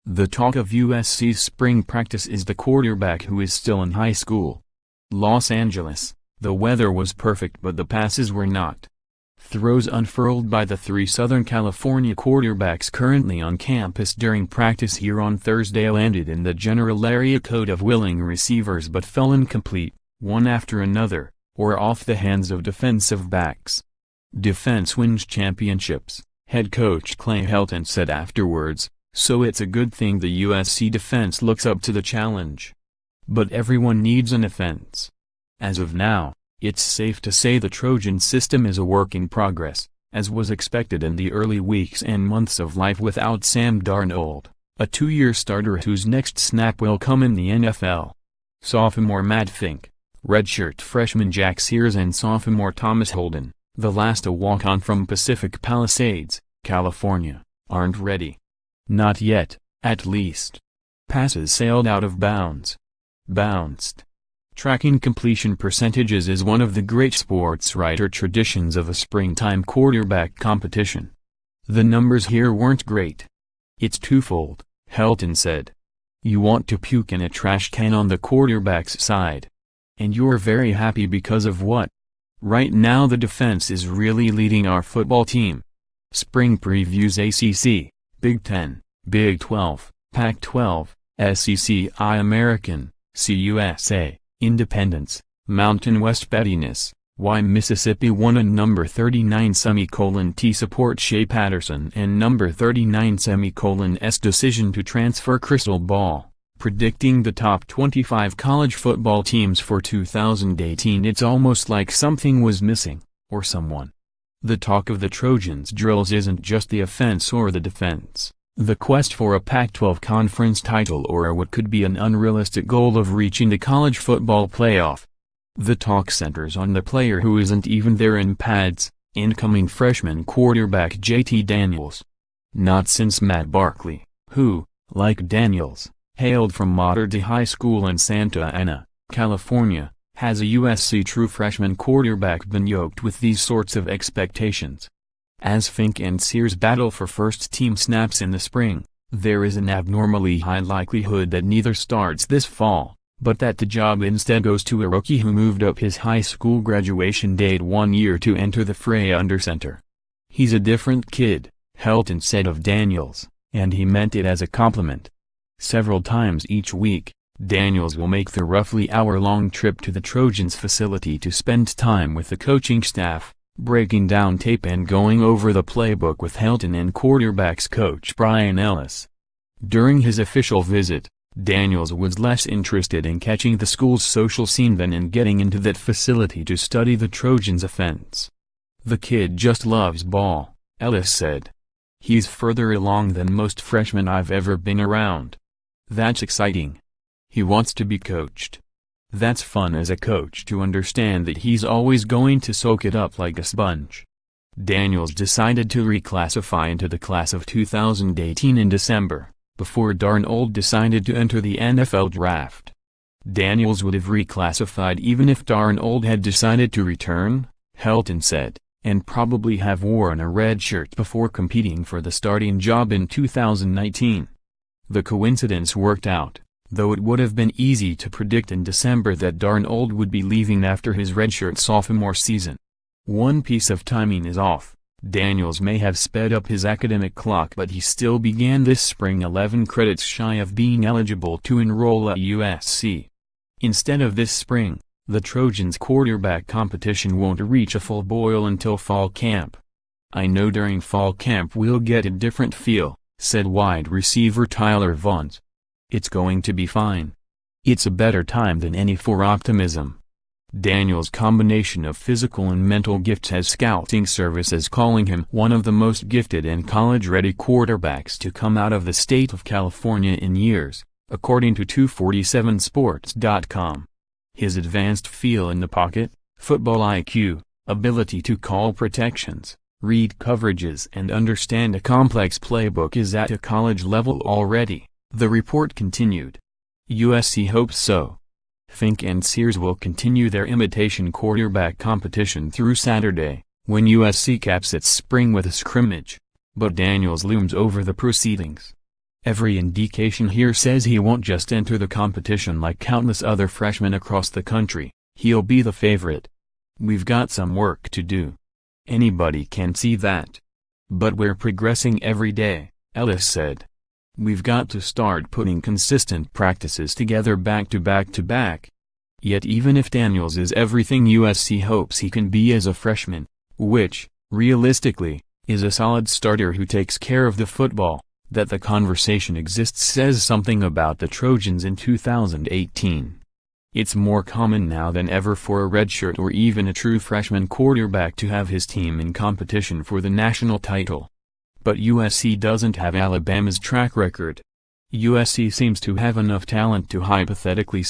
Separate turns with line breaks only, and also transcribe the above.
The talk of USC's spring practice is the quarterback who is still in high school. Los Angeles, the weather was perfect but the passes were not. Throws unfurled by the three Southern California quarterbacks currently on campus during practice here on Thursday landed in the general area code of willing receivers but fell incomplete, one after another, or off the hands of defensive backs. Defense wins championships, head coach Clay Helton said afterwards, so it's a good thing the USC defense looks up to the challenge. But everyone needs an offense. As of now, it's safe to say the Trojan system is a work in progress, as was expected in the early weeks and months of life without Sam Darnold, a two-year starter whose next snap will come in the NFL. Sophomore Matt Fink, redshirt freshman Jack Sears and sophomore Thomas Holden, the last a walk-on from Pacific Palisades, California, aren't ready. Not yet, at least. Passes sailed out of bounds. Bounced. Tracking completion percentages is one of the great sportswriter traditions of a springtime quarterback competition. The numbers here weren't great. It's twofold, Helton said. You want to puke in a trash can on the quarterback's side. And you're very happy because of what? Right now the defense is really leading our football team. Spring previews ACC, Big 10, Big 12, Pac-12, SEC I-American, CUSA. Independence, Mountain West pettiness, why Mississippi won a number 39 T support Shea Patterson and number 39 S decision to transfer crystal ball, predicting the top 25 college football teams for 2018. It's almost like something was missing, or someone. The talk of the Trojans drills isn't just the offense or the defense. The quest for a Pac-12 conference title or what could be an unrealistic goal of reaching the college football playoff. The talk centers on the player who isn't even there in pads, incoming freshman quarterback JT Daniels. Not since Matt Barkley, who, like Daniels, hailed from Mater High School in Santa Ana, California, has a USC true freshman quarterback been yoked with these sorts of expectations. As Fink and Sears battle for first-team snaps in the spring, there is an abnormally high likelihood that neither starts this fall, but that the job instead goes to a rookie who moved up his high school graduation date 1 year to enter the fray under center. He's a different kid, Helton said of Daniels, and he meant it as a compliment. Several times each week, Daniels will make the roughly hour-long trip to the Trojans facility to spend time with the coaching staff, breaking down tape and going over the playbook with Helton and quarterbacks coach Brian Ellis. During his official visit, Daniels was less interested in catching the school's social scene than in getting into that facility to study the Trojans' offense. The kid just loves ball, Ellis said. He's further along than most freshmen I've ever been around. That's exciting. He wants to be coached. That's fun as a coach to understand that he's always going to soak it up like a sponge. Daniels decided to reclassify into the class of 2018 in December, before Darnold decided to enter the NFL draft. Daniels would have reclassified even if Darnold had decided to return, Helton said, and probably have worn a red shirt before competing for the starting job in 2019. The coincidence worked out, though it would have been easy to predict in December that Darnold would be leaving after his redshirt sophomore season. One piece of timing is off. Daniels may have sped up his academic clock but he still began this spring 11 credits shy of being eligible to enroll at USC. Instead of this spring, the Trojans' quarterback competition won't reach a full boil until fall camp. I know during fall camp we'll get a different feel, said wide receiver Tyler Vaughns. It's going to be fine. It's a better time than any for optimism. Daniels' combination of physical and mental gifts has scouting services calling him one of the most gifted and college-ready quarterbacks to come out of the state of California in years, according to 247sports.com. His advanced feel in the pocket, football IQ, ability to call protections, read coverages and understand a complex playbook is at a college level already, the report continued. USC hopes so. Fink and Sears will continue their imitation quarterback competition through Saturday, when USC caps its spring with a scrimmage. But Daniels looms over the proceedings. Every indication here says he won't just enter the competition like countless other freshmen across the country, he'll be the favorite. We've got some work to do. Anybody can see that. But we're progressing every day, Ellis said. We've got to start putting consistent practices together back to back to back. Yet even if Daniels is everything USC hopes he can be as a freshman, which, realistically, is a solid starter who takes care of the football, that the conversation exists says something about the Trojans in 2018. It's more common now than ever for a redshirt or even a true freshman quarterback to have his team in competition for the national title. But USC doesn't have Alabama's track record. USC seems to have enough talent to hypothetically